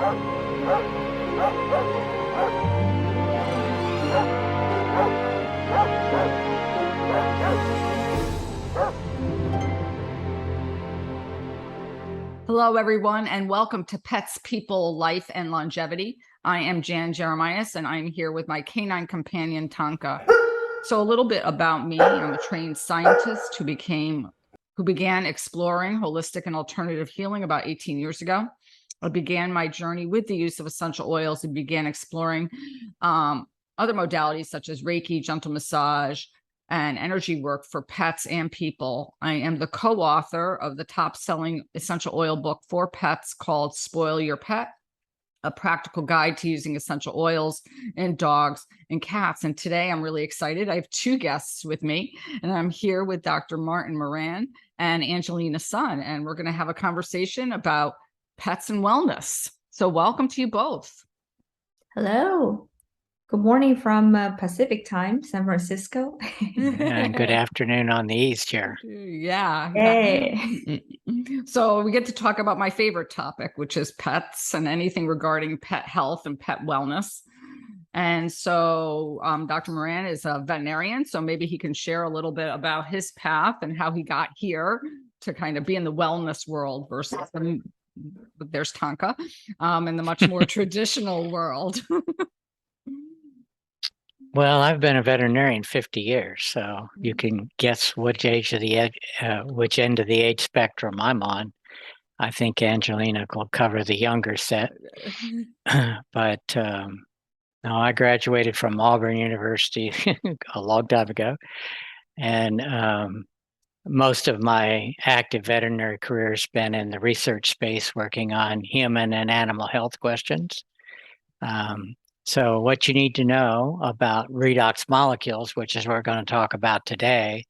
Hello, everyone, and welcome to Pets, People, Life, and Longevity. I am Jan Jeremias, and I'm here with my canine companion, Tonka. So a little bit about me. I'm a trained scientist who began exploring holistic and alternative healing about 18 years ago. I began my journey with the use of essential oils and began exploring other modalities such as Reiki, gentle massage, and energy work for pets and people. I am the co-author of the top-selling essential oil book for pets called Spoil Your Pet, a practical guide to using essential oils in dogs and cats. And today I'm really excited. I have two guests with me, and I'm here with Dr. Marty Morin and Anjelina Sun, and we're going to have a conversation about pets and wellness. So welcome to you both. Hello. Good morning from Pacific time, San Francisco. And good afternoon on the East here. Yeah. Hey. So we get to talk about my favorite topic, which is pets and anything regarding pet health and pet wellness. And so Dr. Morin is a veterinarian, so maybe he can share a little bit about his path and how he got here to kind of be in the wellness world versus there's Tonka in the much more traditional world. Well, I've been a veterinarian 50 years, so you can guess which end of the age spectrum I'm on. I think Anjelina will cover the younger set. But no, I graduated from Auburn University a long time ago. And most of my active veterinary career has been in the research space, working on human and animal health questions. So what you need to know about redox molecules, which is what we're going to talk about today,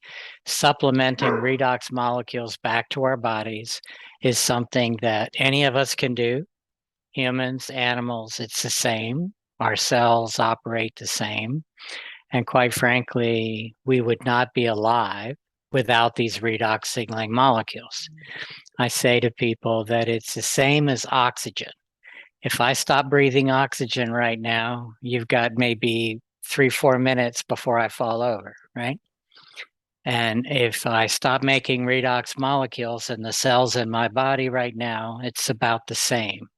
supplementing redox molecules back to our bodies is something that any of us can do. Humans, animals, it's the same. Our cells operate the same. And quite frankly, we would not be alive without these redox signaling molecules. I say to people that it's the same as oxygen. If I stop breathing oxygen right now, you've got maybe 3-4 minutes before I fall over, right? And if I stop making redox molecules in the cells in my body right now, it's about the same.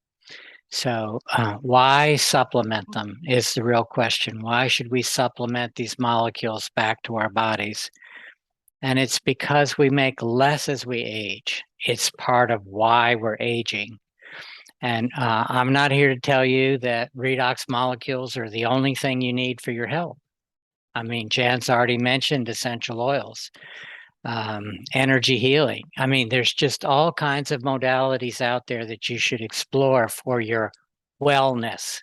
So why supplement them is the real question. Why should we supplement these molecules back to our bodies? And it's because we make less as we age. It's part of why we're aging. And I'm not here to tell you that redox molecules are the only thing you need for your health. I mean, Jan's already mentioned essential oils, energy healing. I mean, there's just all kinds of modalities out there that you should explore for your wellness.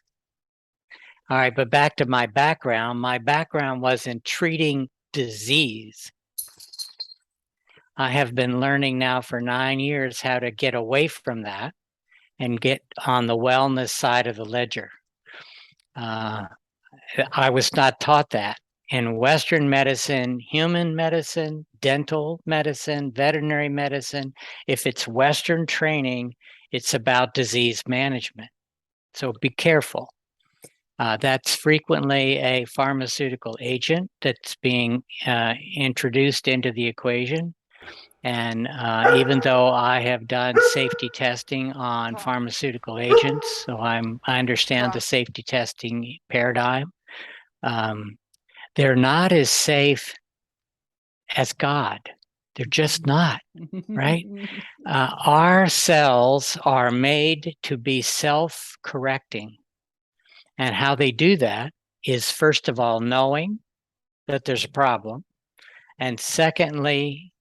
All right, but back to my background. My background was in treating disease. I have been learning now for 9 years how to get away from that and get on the wellness side of the ledger. I was not taught that. In Western medicine, human medicine, dental medicine, veterinary medicine, if it's Western training, it's about disease management. So be careful. That's frequently a pharmaceutical agent that's being introduced into the equation. And even though I have done safety testing on pharmaceutical agents, so I understand the safety testing paradigm, they're not as safe as God. They're just not, right? Our cells are made to be self-correcting. And how they do that is, first of all, knowing that there's a problem. And secondly,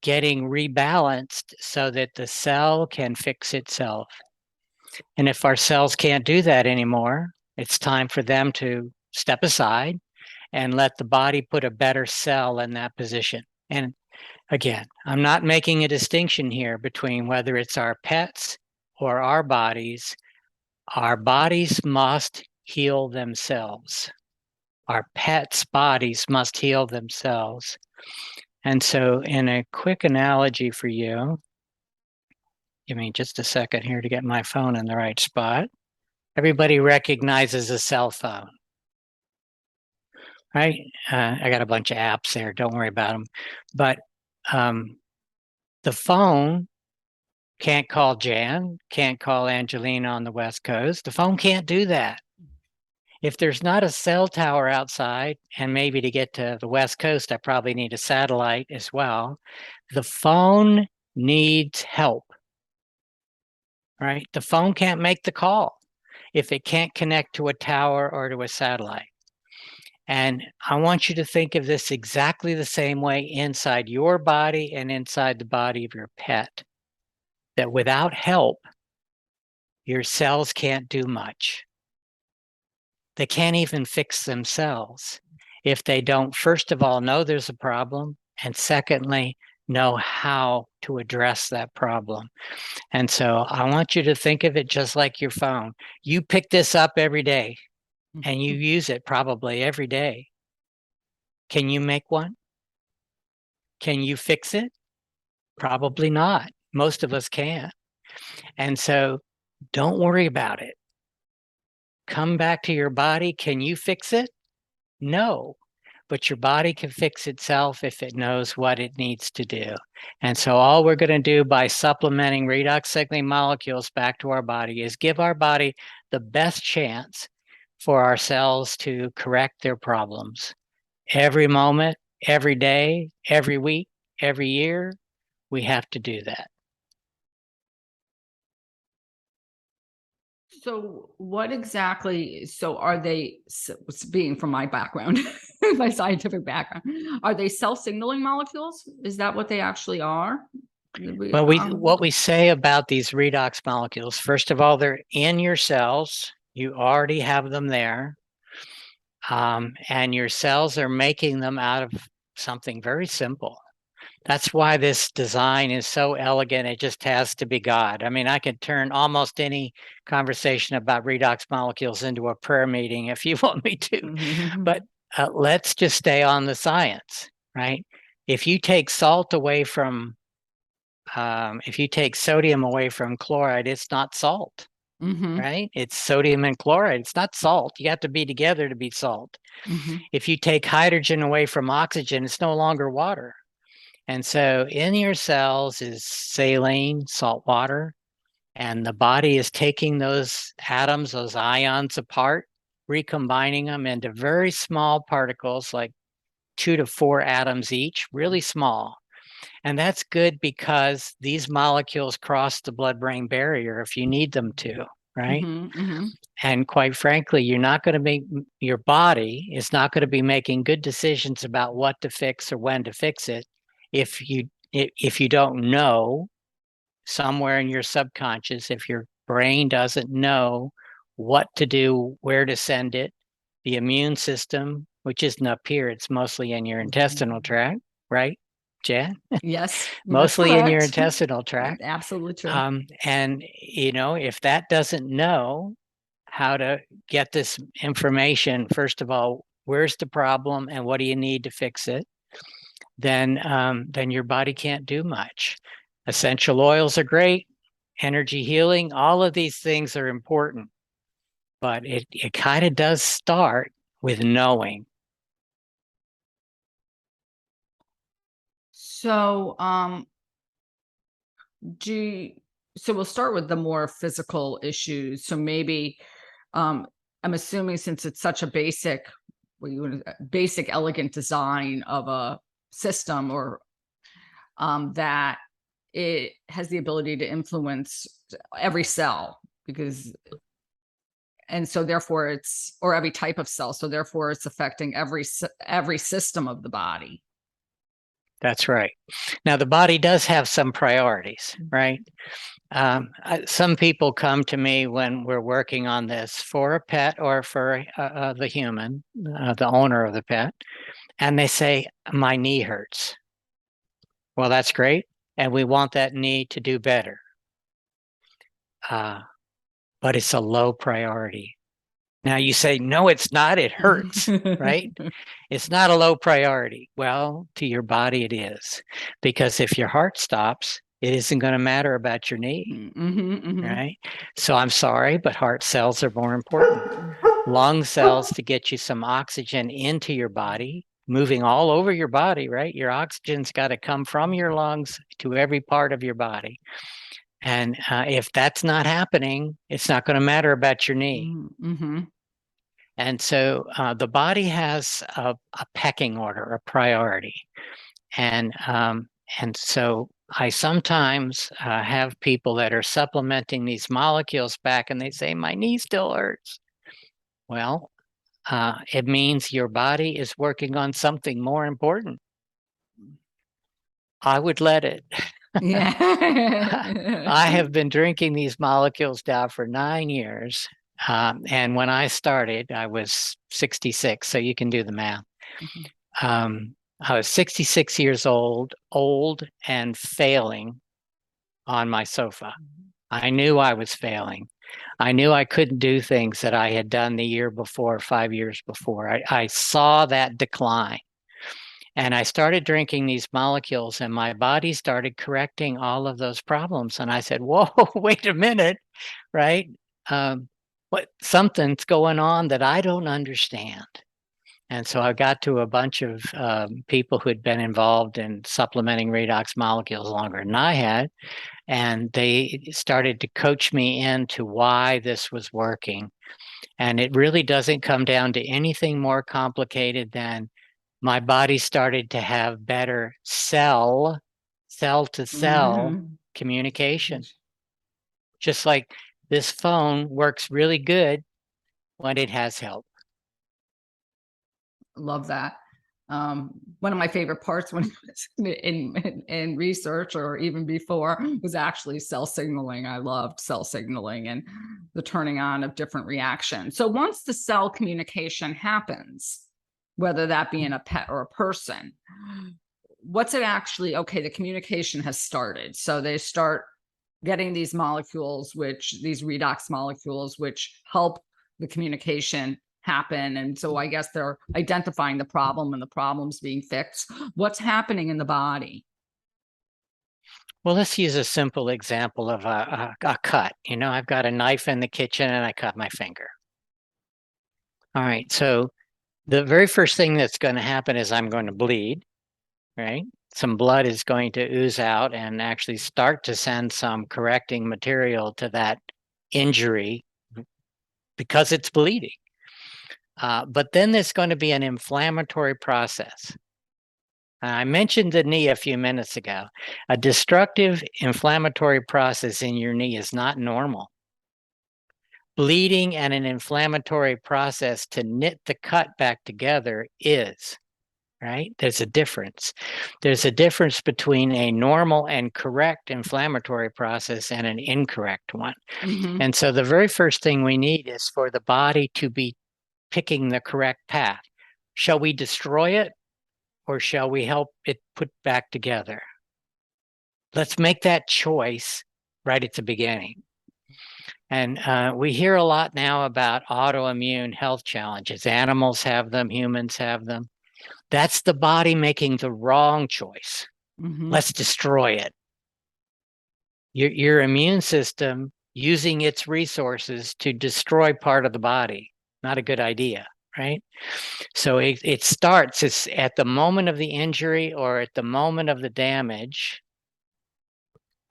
getting rebalanced so that the cell can fix itself. And if our cells can't do that anymore, it's time for them to step aside and let the body put a better cell in that position. And again, I'm not making a distinction here between whether it's our pets or our bodies. Our bodies must heal themselves. Our pets' bodies must heal themselves. And so in a quick analogy for you, give me just a second here to get my phone in the right spot. Everybody recognizes a cell phone, right? I got a bunch of apps there. Don't worry about them. But the phone can't call Jan, can't call Anjelina on the West Coast. The phone can't do that. If there's not a cell tower outside, and maybe to get to the West Coast, I probably need a satellite as well. The phone needs help, right? The phone can't make the call if it can't connect to a tower or to a satellite. And I want you to think of this exactly the same way inside your body and inside the body of your pet. That without help, your cells can't do much. They can't even fix themselves if they don't, first of all, know there's a problem, and secondly, know how to address that problem. And so I want you to think of it just like your phone. You pick this up every day and you use it probably every day. Can you make one? Can you fix it? Probably not. Most of us can't. And so don't worry about it. Come back to your body. Can you fix it? No, but your body can fix itself if it knows what it needs to do. And so all we're going to do by supplementing redox signaling molecules back to our body is give our body the best chance for our cells to correct their problems. Every moment, every day, every week, every year, we have to do that. So what exactly, so are they, being from my background, my scientific background, are they self-signaling molecules? Is that what they actually are? Well, what we say about these redox molecules, first of all, they're in your cells. You already have them there. And your cells are making them out of something very simple. That's why this design is so elegant. It just has to be God. I mean, I could turn almost any conversation about redox molecules into a prayer meeting if you want me to. But let's just stay on the science, right? If you take salt away from, if you take sodium away from chloride, it's not salt, right? It's sodium and chloride. It's not salt. You have to be together to be salt. If you take hydrogen away from oxygen, it's no longer water. And so in your cells is saline, salt water, and the body is taking those atoms, those ions apart, recombining them into very small particles, like 2 to 4 atoms each, really small. And that's good because these molecules cross the blood-brain barrier if you need them to, right? And quite frankly, you're not going to make, your body is not going to be making good decisions about what to fix or when to fix it if you don't know somewhere in your subconscious, if your brain doesn't know what to do, where to send it. The immune system, which isn't up here, it's mostly in your intestinal tract, right, Jan? Yes. Mostly in your intestinal tract. Absolutely true. And, you know, if that doesn't know how to get this information, first of all, where's the problem and what do you need to fix it? Then your body can't do much. Essential oils are great, energy healing, all of these things are important, but it kind of does start with knowing. So, so we'll start with the more physical issues. So maybe, I'm assuming since it's such a basic, elegant design of a system, or that it has the ability to influence every cell, because, and so therefore it's, or every type of cell, so therefore it's affecting every system of the body. That's right. Now the body does have some priorities, right? Some people come to me when we're working on this for a pet or for the human, the owner of the pet, and they say, my knee hurts. Well, that's great. And we want that knee to do better. But it's a low priority. Now you say, no, it's not. It hurts, right? It's not a low priority. Well, to your body it is. Because if your heart stops, it isn't going to matter about your knee, right? So I'm sorry, but heart cells are more important. Lung cells to get you some oxygen into your body, moving all over your body, right? Your oxygen's got to come from your lungs to every part of your body. And if that's not happening, it's not going to matter about your knee. And so the body has a pecking order, a priority. And so I sometimes have people that are supplementing these molecules back and they say, my knee still hurts. Well, it means your body is working on something more important. I would let it. Yeah. I have been drinking these molecules now for 9 years. And when I started, I was 66, so you can do the math. I was 66 years old and failing on my sofa. I knew I was failing. I knew I couldn't do things that I had done the year before, 5 years before. I saw that decline. And I started drinking these molecules and my body started correcting all of those problems. And I said, whoa, wait a minute, right? Something's going on that I don't understand. And so I got to a bunch of people who had been involved in supplementing redox molecules longer than I had. And they started to coach me into why this was working. And it really doesn't come down to anything more complicated than my body started to have better cell to cell communication. Just like this phone works really good when it has help. Love that. One of my favorite parts when I was in research or even before was actually cell signaling. I loved cell signaling and the turning on of different reactions. So once the cell communication happens, whether that be in a pet or a person, what's it actually, okay, the communication has started. So they start getting these molecules, these redox molecules, which help the communication happen. And so I guess they're identifying the problem and the problem's being fixed. What's happening in the body? Well, let's use a simple example of a cut. You know, I've got a knife in the kitchen and I cut my finger. All right, so the very first thing that's going to happen is I'm going to bleed, right? Some blood is going to ooze out and actually start to send some correcting material to that injury because it's bleeding. But then there's going to be an inflammatory process. I mentioned the knee a few minutes ago. A destructive inflammatory process in your knee is not normal. Bleeding and an inflammatory process to knit the cut back together is, right? There's a difference. There's a difference between a normal and correct inflammatory process and an incorrect one. And so the very first thing we need is for the body to be picking the correct path. Shall we destroy it or shall we help it put back together? Let's make that choice right at the beginning. And we hear a lot now about autoimmune health challenges. Animals have them, humans have them. That's the body making the wrong choice. Let's destroy it. Your immune system using its resources to destroy part of the body. Not a good idea, right? So it starts, it's at the moment of the injury or at the moment of the damage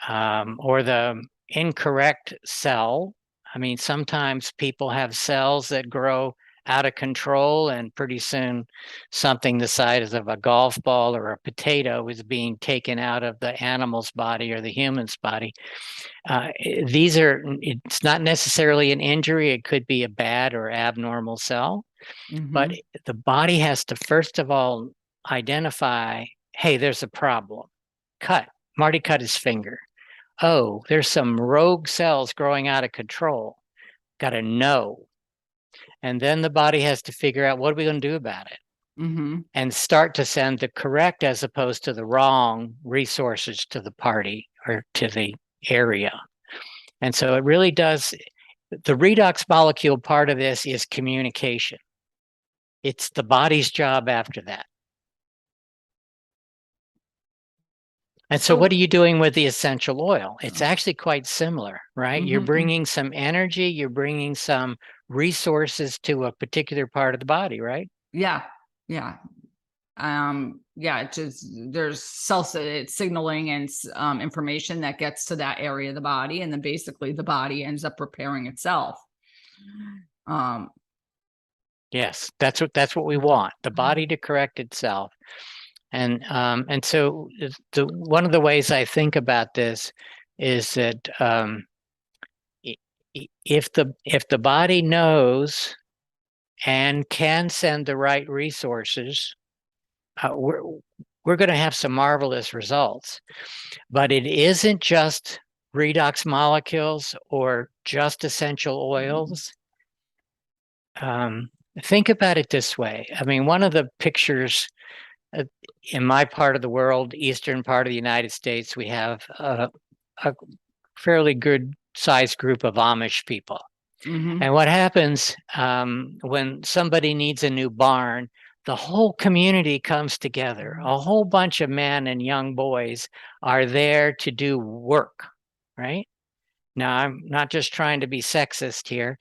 or the incorrect cell. I mean, sometimes people have cells that grow out of control and pretty soon something the size of a golf ball or a potato is being taken out of the animal's body or the human's body. It's not necessarily an injury. It could be a bad or abnormal cell, but the body has to first of all identify, hey, there's a problem. Marty cut his finger. Oh, there's some rogue cells growing out of control. Got to know. And then the body has to figure out, what are we going to do about it? And start to send the correct as opposed to the wrong resources to the party or to the area. And so it really does, the redox molecule part of this is communication. It's the body's job after that. And so what are you doing with the essential oil? It's actually quite similar, right? You're Mhm. bringing some energy, you're bringing some resources to a particular part of the body, right? Yeah. Yeah. Yeah, it just there's it's signaling and information that gets to that area of the body, and then basically the body ends up repairing itself. Um, Yes, that's what we want, the body to correct itself. And so one of the ways I think about this is that if the body knows and can send the right resources, we're going to have some marvelous results. But it isn't just redox molecules or just essential oils. Think about it this way. I mean, one of the pictures in my part of the world, eastern part of the United States, we have a fairly good sized group of Amish people. And what happens when somebody needs a new barn, the whole community comes together. A whole bunch of men and young boys are there to do work, right? Now, I'm not just trying to be sexist here.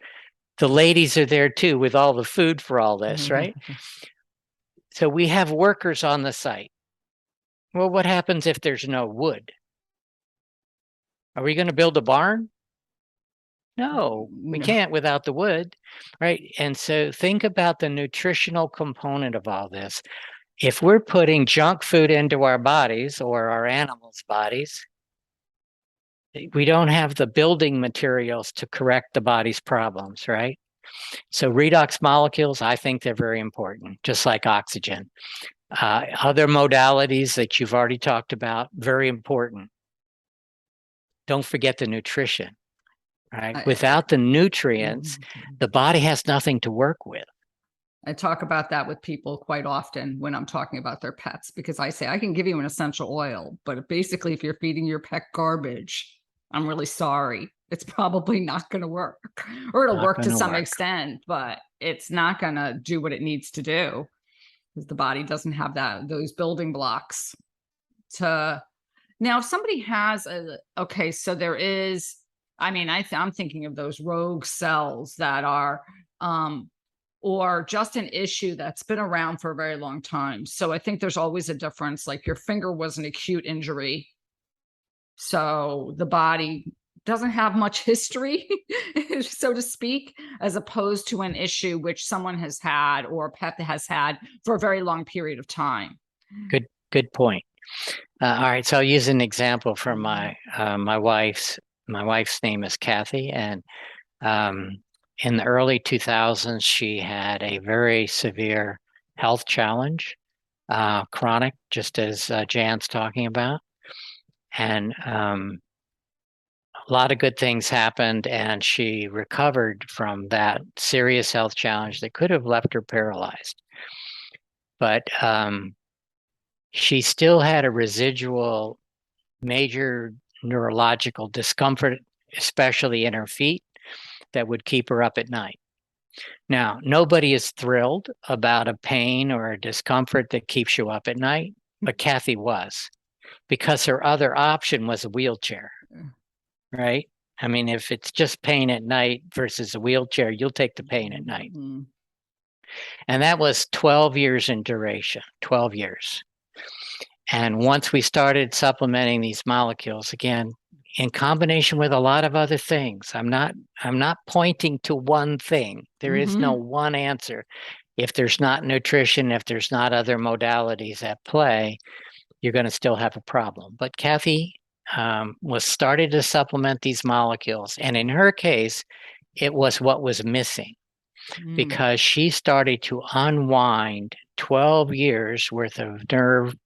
The ladies are there too with all the food for all this, right? So we have workers on the site. Well, what happens if there's no wood? Are we going to build a barn? No, we can't without the wood, right? And so think about the nutritional component of all this. If we're putting junk food into our bodies or our animals' bodies, we don't have the building materials to correct the body's problems, right? So redox molecules, I think they're very important, just like oxygen. Other modalities that you've already talked about, very important. Don't forget the nutrition, right? Without the nutrients, the body has nothing to work with. I talk about that with people quite often when I'm talking about their pets, because I say, I can give you an essential oil, but basically if you're feeding your pet garbage, I'm really sorry. It's probably not going to work, or it'll work to some extent, but it's not going to do what it needs to do because the body doesn't have those building blocks to. Now, if somebody has so there is, I mean, I'm thinking of those rogue cells that are, or just an issue that's been around for a very long time. So I think there's always a difference. Like your finger was an acute injury, so the body doesn't have much history, so to speak, as opposed to an issue which someone has had or a pet has had for a very long period of time. Good point. All right, so I'll use an example from my wife's name is Kathy, and in the early 2000s, she had a very severe health challenge, chronic, just as Jan's talking about. And a lot of good things happened, and she recovered from that serious health challenge that could have left her paralyzed. But she still had a residual major neurological discomfort, especially in her feet, that would keep her up at night. Now, nobody is thrilled about a pain or a discomfort that keeps you up at night, but Kathy was, because her other option was a wheelchair, right? I mean, if it's just pain at night versus a wheelchair, you'll take the pain at night. And that was 12 years in duration, 12 years. And once we started supplementing these molecules, again, in combination with a lot of other things, I'm not pointing to one thing. There is no one answer. If there's not nutrition, if there's not other modalities at play, you're going to still have a problem. But Kathy was started to supplement these molecules. And in her case, it was what was missing, because she started to unwind 12 years worth of nerve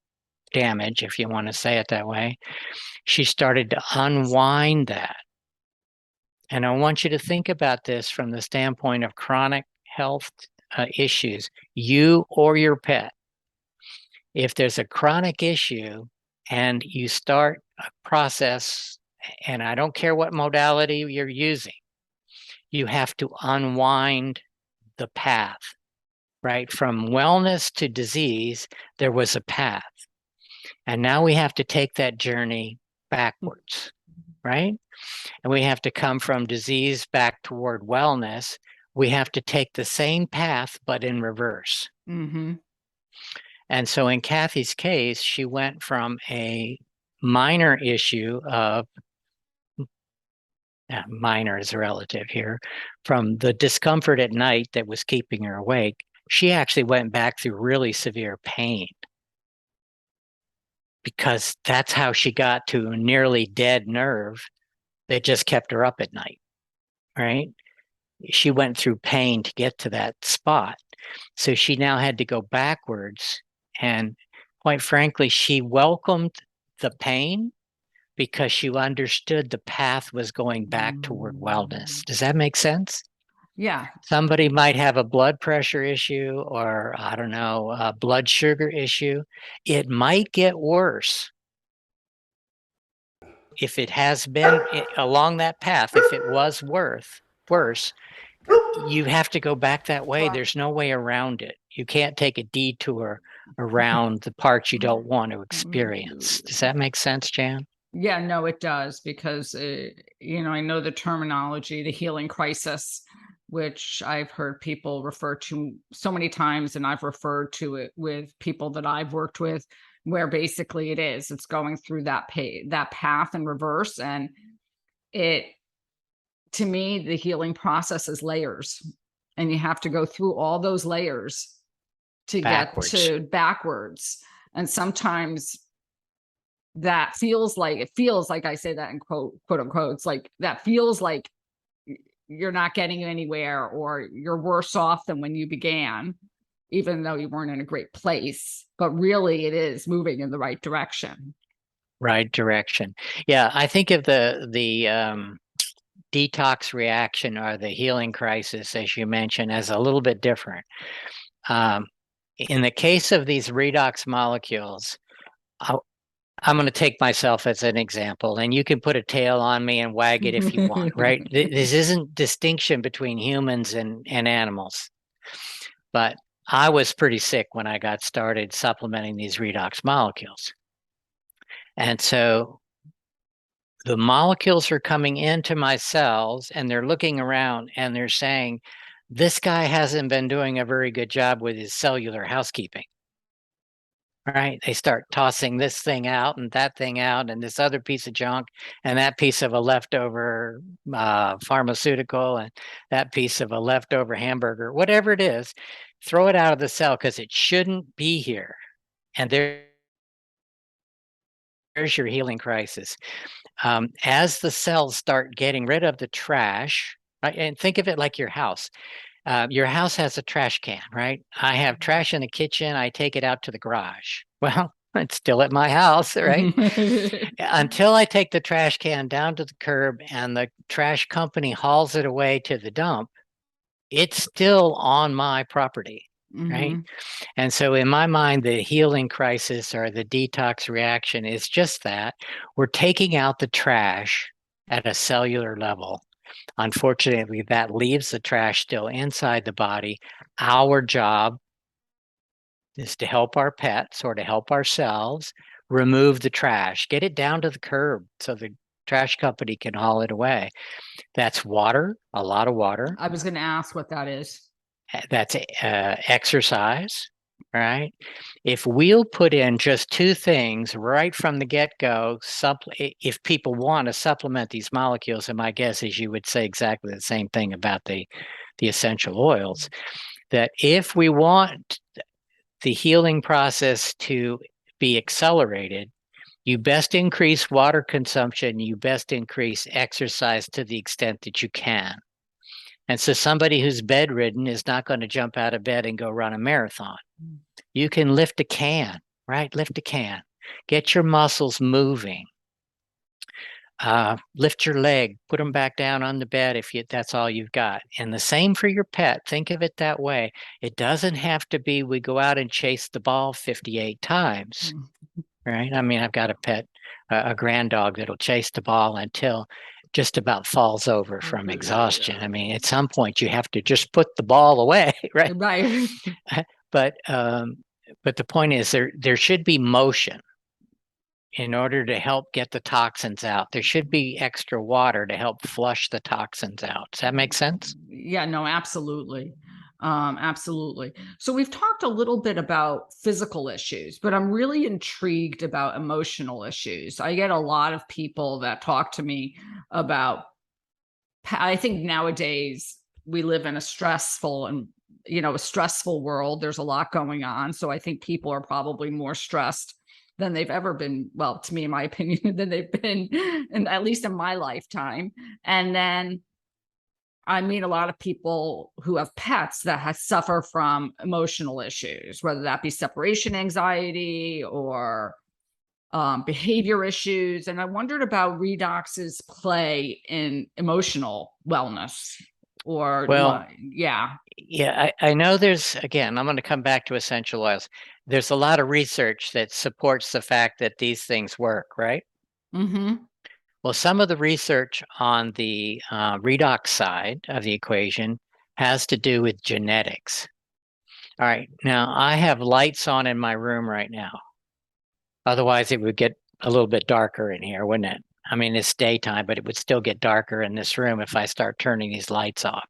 damage, if you want to say it that way. She started to unwind that. And I want you to think about this from the standpoint of chronic health issues, you or your pet. If there's a chronic issue and you start a process, and I don't care what modality you're using, you have to unwind the path, right? From wellness to disease, there was a path. And now we have to take that journey backwards, right? And we have to come from disease back toward wellness. We have to take the same path, but in reverse. Mm-hmm. And so in Kathy's case, she went from a minor issue of, minor is relative here, from the discomfort at night that was keeping her awake, she actually went back through really severe pain, because that's how she got to a nearly dead nerve that just kept her up at night, right? She went through pain to get to that spot. So she now had to go backwards. And quite frankly, she welcomed the pain because she understood the path was going back toward wellness. Does that make sense? Yeah. Somebody might have a blood pressure issue, or I don't know, a blood sugar issue. It might get worse. If it has been along that path, if it was worse, you have to go back that way. There's no way around it. You can't take a detour around the parts you don't want to experience. Does that make sense, Jan? Yeah, no, it does, because, I know the terminology, the healing crisis, which I've heard people refer to so many times, and I've referred to it with people that I've worked with, where basically it's going through that path in reverse. And to me, the healing process is layers, and you have to go through all those layers to get to backwards. And sometimes that feels like I say that in quote unquote, it's like that feels like you're not getting anywhere, or you're worse off than when you began, even though you weren't in a great place. But really, it is moving in the right direction. Right direction. Yeah, I think of the detox reaction, or the healing crisis, as you mentioned, as a little bit different. In the case of these redox molecules, I'm going to take myself as an example, and you can put a tail on me and wag it if you want, right? This isn't distinction between humans and animals. But I was pretty sick when I got started supplementing these redox molecules. And so the molecules are coming into my cells, and they're looking around and they're saying, this guy hasn't been doing a very good job with his cellular housekeeping. Right? They start tossing this thing out and that thing out, and this other piece of junk, and that piece of a leftover pharmaceutical, and that piece of a leftover hamburger, whatever it is, throw it out of the cell because it shouldn't be here. And there's your healing crisis. As the cells start getting rid of the trash, right? And think of it like your house. Your house has a trash can, right? I have trash in the kitchen. I take it out to the garage. Well, it's still at my house, right? Until I take the trash can down to the curb and the trash company hauls it away to the dump, it's still on my property, right? And so in my mind, the healing crisis, or the detox reaction, is just that. We're taking out the trash at a cellular level. Unfortunately, that leaves the trash still inside the body. Our job is to help our pets, or to help ourselves, remove the trash, get it down to the curb so the trash company can haul it away. That's water, a lot of water. I was going to ask what that is. That's exercise, right? If we'll put in just two things right from the get-go, if people want to supplement these molecules, and my guess is you would say exactly the same thing about the essential oils, that if we want the healing process to be accelerated, you best increase water consumption, you best increase exercise to the extent that you can. And so somebody who's bedridden is not going to jump out of bed and go run a marathon. You can lift a can, right? Lift a can. Get your muscles moving. Lift your leg. Put them back down on the bed if that's all you've got. And the same for your pet. Think of it that way. It doesn't have to be we go out and chase the ball 58 times, right? I mean, I've got a pet, a grand dog that'll chase the ball until just about falls over from exhaustion. I mean, at some point you have to just put the ball away, right? Right. But the point is there should be motion. in order to help get the toxins out. There should be extra water to help flush the toxins out. Does that make sense? Yeah, no, absolutely. Absolutely. So we've talked a little bit about physical issues, but I'm really intrigued about emotional issues. I get a lot of people that talk to me about, I think nowadays we live in a stressful world. There's a lot going on. So I think people are probably more stressed than they've ever been. Well, to me, in my opinion, than they've been, and at least in my lifetime. And then I meet a lot of people who have pets that suffer from emotional issues, whether that be separation anxiety or behavior issues. And I wondered about Redox's play in emotional wellness. Well, yeah. Yeah, I know there's, again, I'm going to come back to essential oils. There's a lot of research that supports the fact that these things work, right? Mm-hmm. Well, some of the research on the redox side of the equation has to do with genetics. All right, now I have lights on in my room right now. Otherwise, it would get a little bit darker in here, wouldn't it? I mean, it's daytime, but it would still get darker in this room if I start turning these lights off.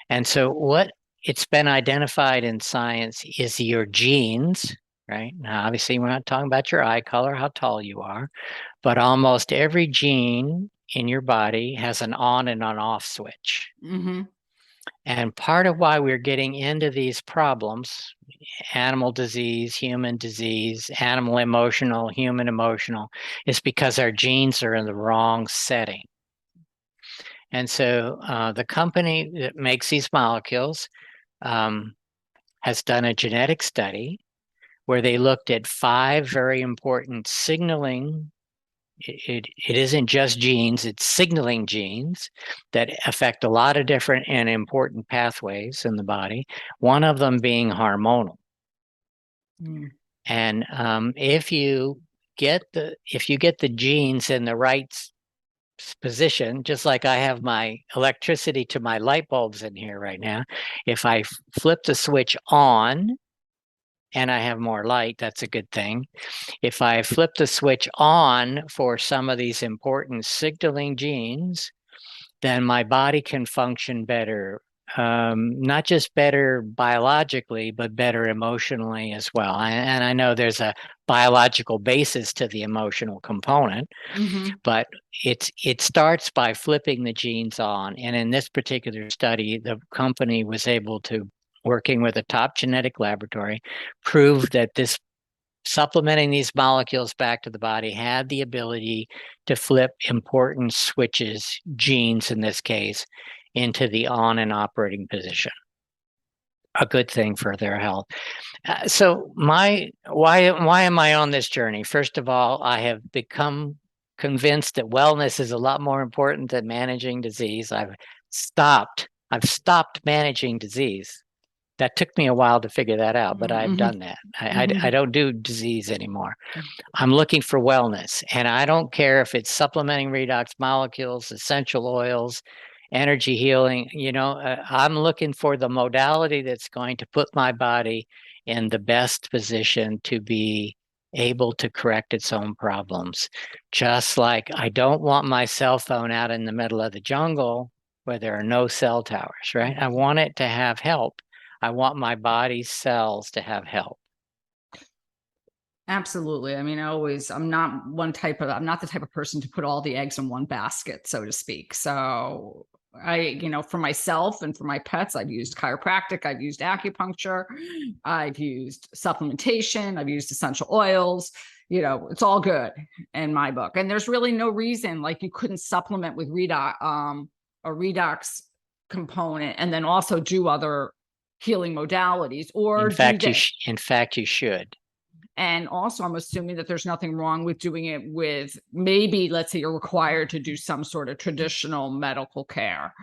And so what it's been identified in science is your genes, right? Now, obviously, we're not talking about your eye color, how tall you are, but almost every gene in your body has an on and an off switch. Mm-hmm. And part of why we're getting into these problems, animal disease, human disease, animal emotional, human emotional, is because our genes are in the wrong setting. And so the company that makes these molecules has done a genetic study where they looked at 5 very important signaling. It isn't just genes, it's signaling genes that affect a lot of different and important pathways in the body, one of them being hormonal. Mm. And if you get the genes in the right position, just like I have my electricity to my light bulbs in here right now, if I flip the switch on and I have more light, that's a good thing. If I flip the switch on for some of these important signaling genes, then my body can function better. Not just better biologically, but better emotionally as well. And I know there's a biological basis to the emotional component, Mm-hmm. but it starts by flipping the genes on. And in this particular study, the company was able to, working with a top genetic laboratory, prove that this supplementing these molecules back to the body had the ability to flip important switches, genes in this case, into the on and operating position. A good thing for their health. So why am I on this journey? First of all, I have become convinced that wellness is a lot more important than managing disease. I've stopped managing disease. That took me a while to figure that out, but I've done that. I don't do disease anymore. I'm looking for wellness, and I don't care if it's supplementing redox molecules, essential oils, energy healing. I'm looking for the modality that's going to put my body in the best position to be able to correct its own problems. Just like I don't want my cell phone out in the middle of the jungle where there are no cell towers, right? I want it to have help. I want my body's cells to have help. Absolutely. I mean, I'm not the type of person to put all the eggs in one basket, so to speak. So for myself and for my pets, I've used chiropractic, I've used acupuncture, I've used supplementation, I've used essential oils. It's all good in my book. And there's really no reason, like, you couldn't supplement with a redox component and then also do other healing modalities, or in fact you should. And also, I'm assuming that there's nothing wrong with doing it with, maybe, let's say you're required to do some sort of traditional medical care,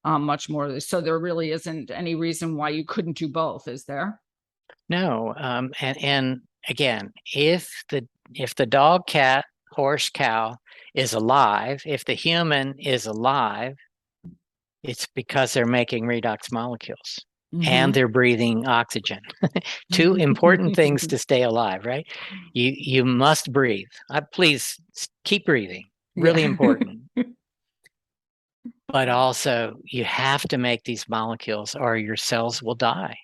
much more. So there really isn't any reason why you couldn't do both, is there? No. And again, if the dog, cat, horse, cow is alive, if the human is alive, it's because they're making redox molecules. and they're breathing oxygen. Two important things to stay alive, right? You must breathe. Please keep breathing. Really important. But also you have to make these molecules or your cells will die.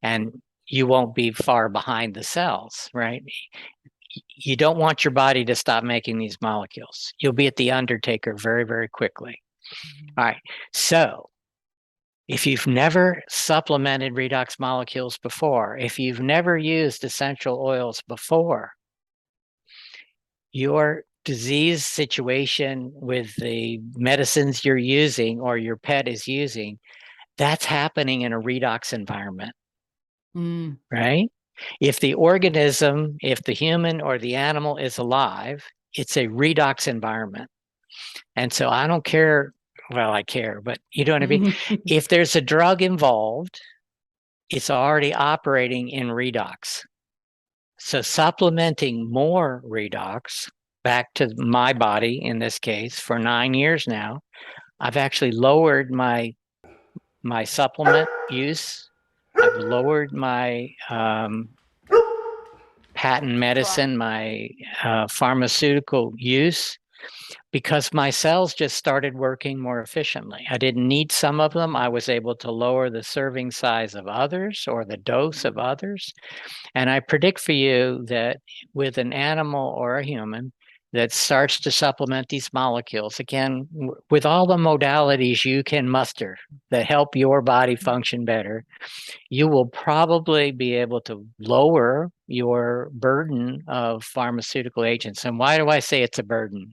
And you won't be far behind the cells, right? You don't want your body to stop making these molecules. You'll be at the undertaker very, very quickly. All right. So if you've never supplemented redox molecules before, if you've never used essential oils before, your disease situation with the medicines you're using or your pet is using, that's happening in a redox environment, right? If the organism, if the human or the animal is alive, it's a redox environment. And so I don't care. Well, I care, but you know what I mean? If there's a drug involved, it's already operating in redox. So supplementing more redox back to my body, in this case, for 9 years now, I've actually lowered my supplement use. I've lowered my patent medicine, my pharmaceutical use, because my cells just started working more efficiently. I didn't need some of them. I was able to lower the serving size of others or the dose of others. And I predict for you that with an animal or a human that starts to supplement these molecules, again, with all the modalities you can muster that help your body function better, you will probably be able to lower your burden of pharmaceutical agents. And why do I say it's a burden?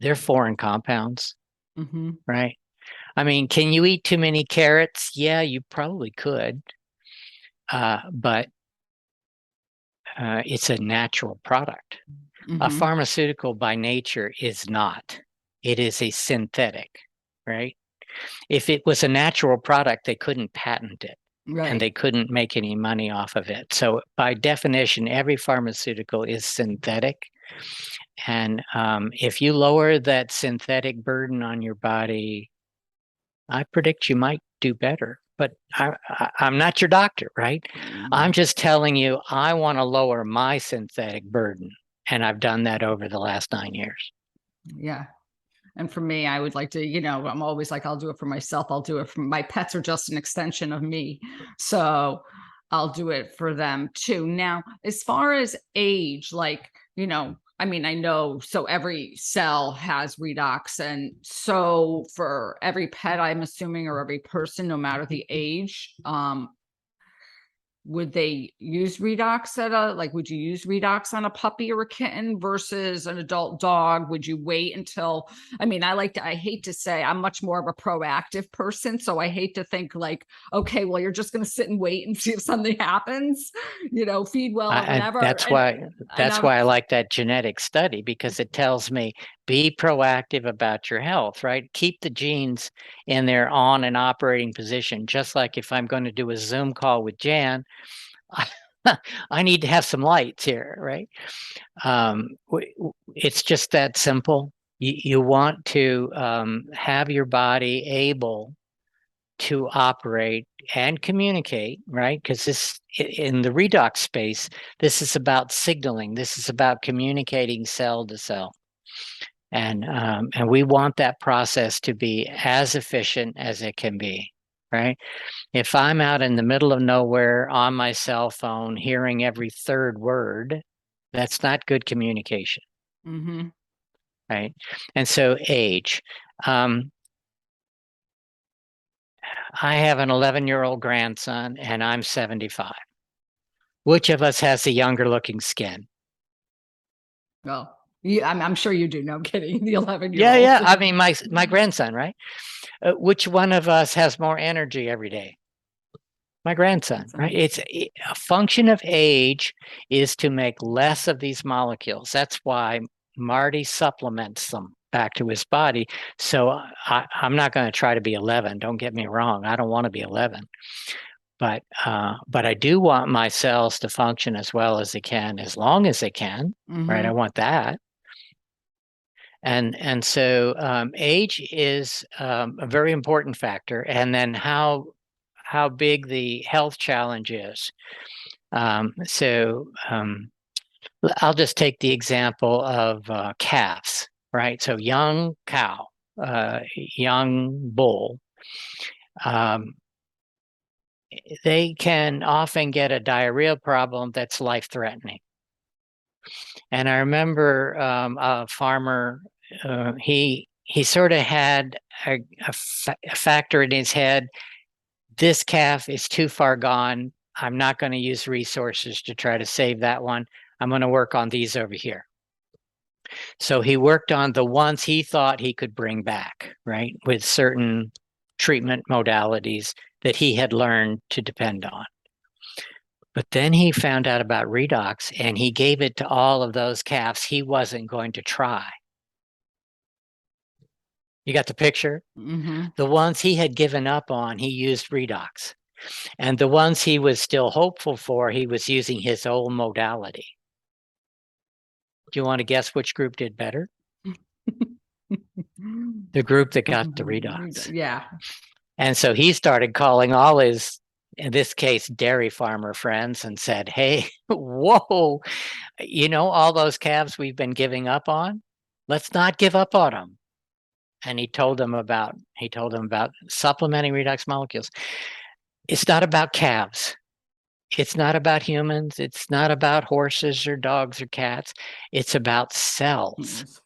They're foreign compounds, right? I mean, can you eat too many carrots? Yeah, you probably could, but it's a natural product. A pharmaceutical by nature is not. It is a synthetic, right? If it was a natural product, they couldn't patent it. Right. And they couldn't make any money off of it. So by definition, every pharmaceutical is synthetic. And if you lower that synthetic burden on your body, I predict you might do better. But I'm not your doctor, right? I'm just telling you, I want to lower my synthetic burden. And I've done that over the last 9 years. Yeah. And for me, I would like to, I'm always like, I'll do it for myself. I'll do it for my pets are just an extension of me. So I'll do it for them too. Now, as far as age, like, I mean, I know, so every cell has redox. And so for every pet, I'm assuming, or every person, no matter the age, would they use redox would you use redox on a puppy or a kitten versus an adult dog? Would you wait until, I hate to say I'm much more of a proactive person. So I hate to think like, okay, well, you're just going to sit and wait and see if something happens, feed well, or whatever. That's why I like that genetic study, because it tells me be proactive about your health, right? Keep the genes in their on and operating position. Just like if I'm going to do a Zoom call with Jan, I need to have some lights here, right? It's just that simple. You want to have your body able to operate and communicate, right? Because this, in the redox space, this is about signaling. This is about communicating cell to cell. And we want that process to be as efficient as it can be, right? If I'm out in the middle of nowhere on my cell phone, hearing every third word, that's not good communication, right? And so age. I have an 11-year-old grandson, and I'm 75. Which of us has the younger looking skin? Well, yeah, I'm sure you do. No, I'm kidding. The 11-year-old. Yeah. I mean, my grandson, right? Which one of us has more energy every day? My grandson, right? It's a function of age is to make less of these molecules. That's why Marty supplements them back to his body. So I'm not going to try to be 11. Don't get me wrong. I don't want to be 11. But I do want my cells to function as well as they can, as long as they can, right? I want that. And so age is a very important factor. And then how how big the health challenge is. I'll just take the example of calves, right? So young cow, young bull, they can often get a diarrhea problem that's life-threatening. And I remember a farmer, he sort of had a factor in his head, this calf is too far gone. I'm not going to use resources to try to save that one. I'm going to work on these over here. So he worked on the ones he thought he could bring back, right, with certain treatment modalities that he had learned to depend on. But then he found out about Redox, and he gave it to all of those calves he wasn't going to try. You got the picture? Mm-hmm. The ones he had given up on, he used Redox. And the ones he was still hopeful for, he was using his old modality. Do you want to guess which group did better? The group that got the Redox. Yeah. And so he started calling all his, in this case, dairy farmer friends and said, hey, whoa, you know, all those calves we've been giving up on, let's not give up on them. And he told them about supplementing Redox molecules. It's not about calves. It's not about humans. It's not about horses or dogs or cats. It's about cells. Yes.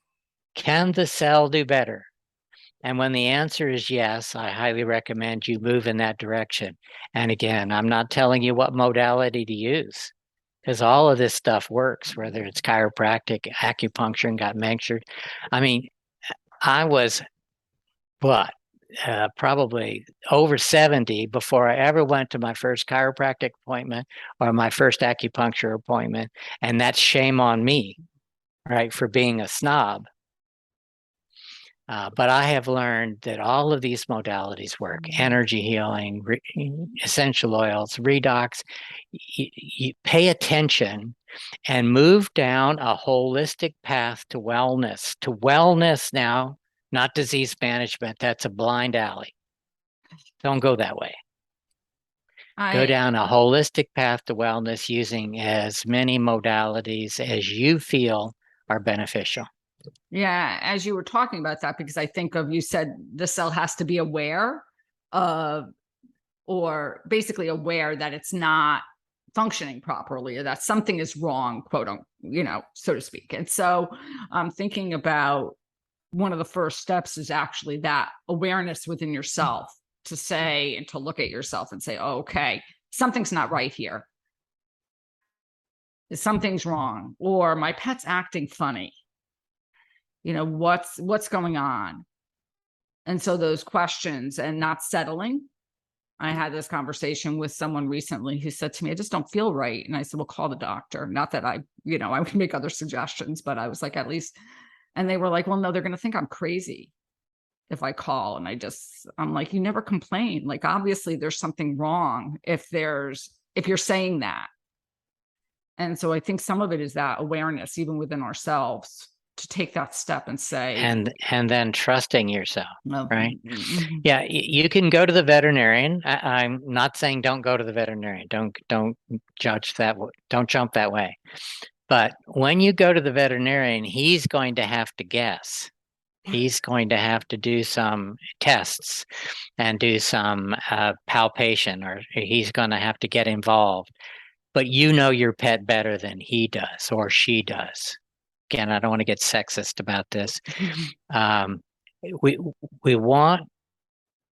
Can the cell do better? And when the answer is yes, I highly recommend you move in that direction. And again, I'm not telling you what modality to use, because all of this stuff works, whether it's chiropractic, acupuncture, and got measured. I mean, I was, probably over 70 before I ever went to my first chiropractic appointment or my first acupuncture appointment. And that's shame on me, right, for being a snob. But I have learned that all of these modalities work. Energy healing, essential oils, Redox. You pay attention and move down a holistic path to wellness. To wellness now, not disease management. That's a blind alley. Don't go that way. Go down a holistic path to wellness using as many modalities as you feel are beneficial. Yeah, as you were talking about that, because I think of, you said the cell has to be aware of, or basically aware that it's not functioning properly, or that something is wrong, quote unquote, you know, so to speak. And so I'm thinking about one of the first steps is actually that awareness within yourself, to say and to look at yourself and say, oh, okay, something's not right here. Something's wrong, or my pet's acting funny. You know, what's going on? And so those questions and not settling. I had this conversation with someone recently who said to me, I just don't feel right. And I said, well, call the doctor. Not that I would make other suggestions, but I was like, at least. And they were like, well, no, they're going to think I'm crazy if I call. And I'm like, you never complain. Like, obviously there's something wrong if you're saying that. And so I think some of it is that awareness, even within ourselves, to take that step and say, and then trusting yourself, right? Mm-hmm. Yeah, you can go to the veterinarian. I'm not saying don't go to the veterinarian. Don't judge that. Don't jump that way. But when you go to the veterinarian, he's going to have to guess. He's going to have to do some tests and do some palpation, or he's going to have to get involved. But you know your pet better than he does or she does. Again, I don't want to get sexist about this. We want,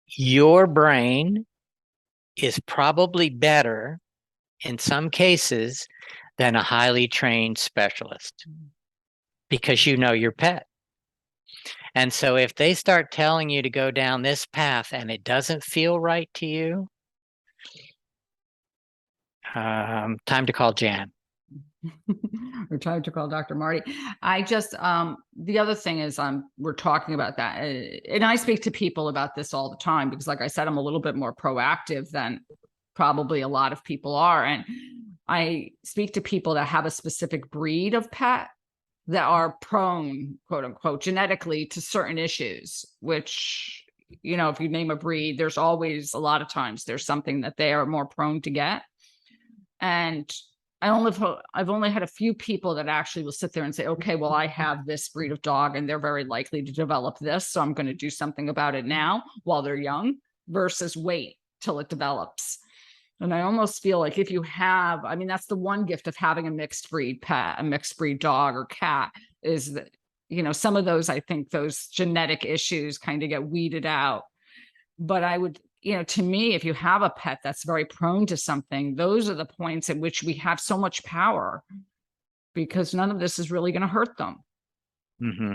your brain is probably better in some cases than a highly trained specialist, because you know your pet. And so if they start telling you to go down this path and it doesn't feel right to you, time to call Jan. We're trying to call Dr. Marty. I just, the other thing is, we're talking about that. And I speak to people about this all the time, because like I said, I'm a little bit more proactive than probably a lot of people are. And I speak to people that have a specific breed of pet that are prone, quote unquote, genetically to certain issues, which, if you name a breed, there's always a lot of times there's something that they are more prone to get. And I've only had a few people that actually will sit there and say, okay, well, I have this breed of dog and they're very likely to develop this, so I'm going to do something about it now while they're young versus wait till it develops. And I almost feel like if you have, I mean, that's the one gift of having a mixed breed pet, a mixed breed dog or cat, is that, some of those, I think those genetic issues kind of get weeded out. But I would, to me, if you have a pet that's very prone to something, those are the points at which we have so much power, because none of this is really going to hurt them. Mm-hmm.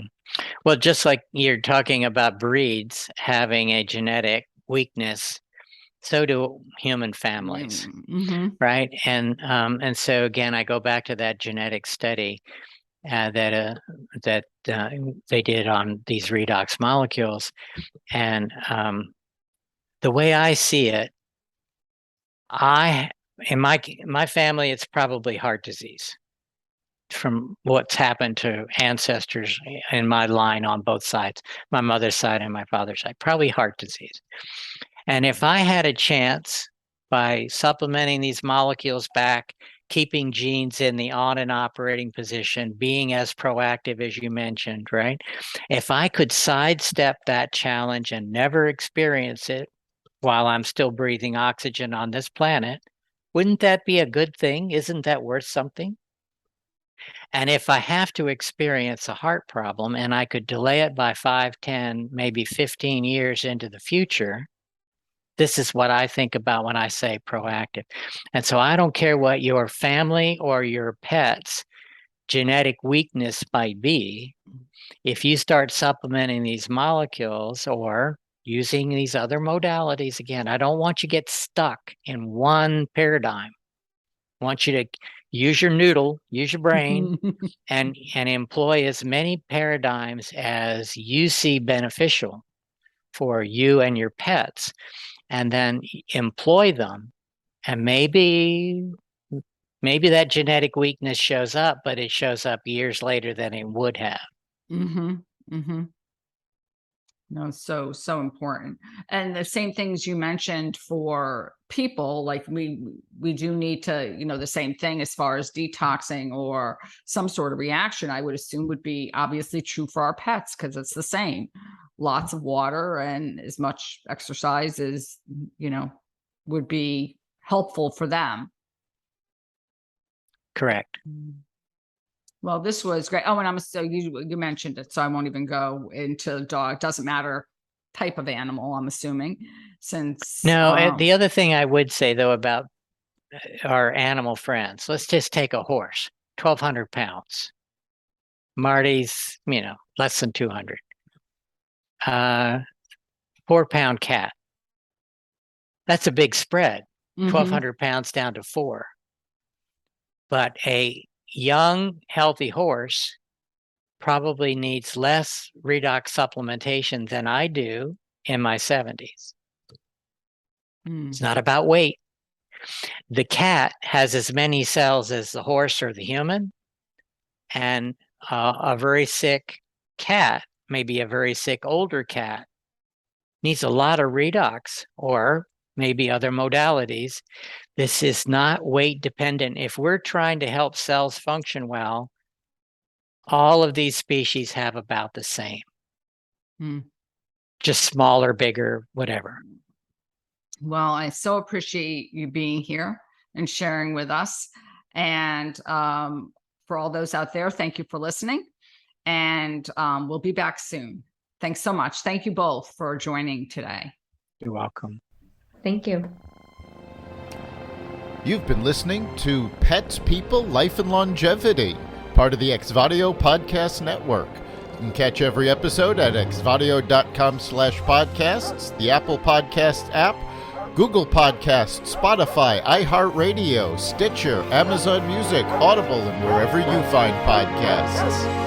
Well, just like you're talking about breeds having a genetic weakness, so do human families, Mm-hmm. right? And so again, I go back to that genetic study that they did on these redox molecules, and the way I see it, in my family, it's probably heart disease from what's happened to ancestors in my line on both sides, my mother's side and my father's side, probably heart disease. And if I had a chance by supplementing these molecules back, keeping genes in the on and operating position, being as proactive as you mentioned, right? If I could sidestep that challenge and never experience it while I'm still breathing oxygen on this planet, wouldn't that be a good thing? Isn't that worth something? And if I have to experience a heart problem and I could delay it by 5, 10, maybe 15 years into the future, this is what I think about when I say proactive. And so I don't care what your family or your pet's genetic weakness might be. If you start supplementing these molecules or using these other modalities, again, I don't want you to get stuck in one paradigm. I want you to use your noodle, use your brain, and employ as many paradigms as you see beneficial for you and your pets, and then employ them. And maybe that genetic weakness shows up, but it shows up years later than it would have. Mm-hmm. Mm-hmm. No, so important. And the same things you mentioned for people, like we do need to, the same thing as far as detoxing or some sort of reaction, I would assume would be obviously true for our pets, because it's the same. Lots of water and as much exercise as, would be helpful for them. Correct. Well, this was great. Oh, and so you mentioned it, so I won't even go into dog. Doesn't matter type of animal, I'm assuming, since No, the other thing I would say though about our animal friends, let's just take a horse, 1,200 pounds. Marty's, less than 200. 4-pound cat. That's a big spread. 1,200 pounds down to 4. But a young, healthy horse probably needs less redox supplementation than I do in my 70s. It's not about weight. The cat has as many cells as the horse or the human, and a very sick cat, maybe a very sick older cat, needs a lot of redox or maybe other modalities. This is not weight dependent. If we're trying to help cells function well, all of these species have about the same. Just smaller, bigger, whatever. Well, I so appreciate you being here and sharing with us. And for all those out there, thank you for listening. And we'll be back soon. Thanks so much. Thank you both for joining today. You're welcome. Thank you. You've been listening to Pets, People, Life, and Longevity, part of the Exvadio Podcast Network. You can catch every episode at exvadio.com/podcasts, the Apple Podcast app, Google Podcasts, Spotify, iHeartRadio, Stitcher, Amazon Music, Audible, and wherever you find podcasts.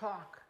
talk.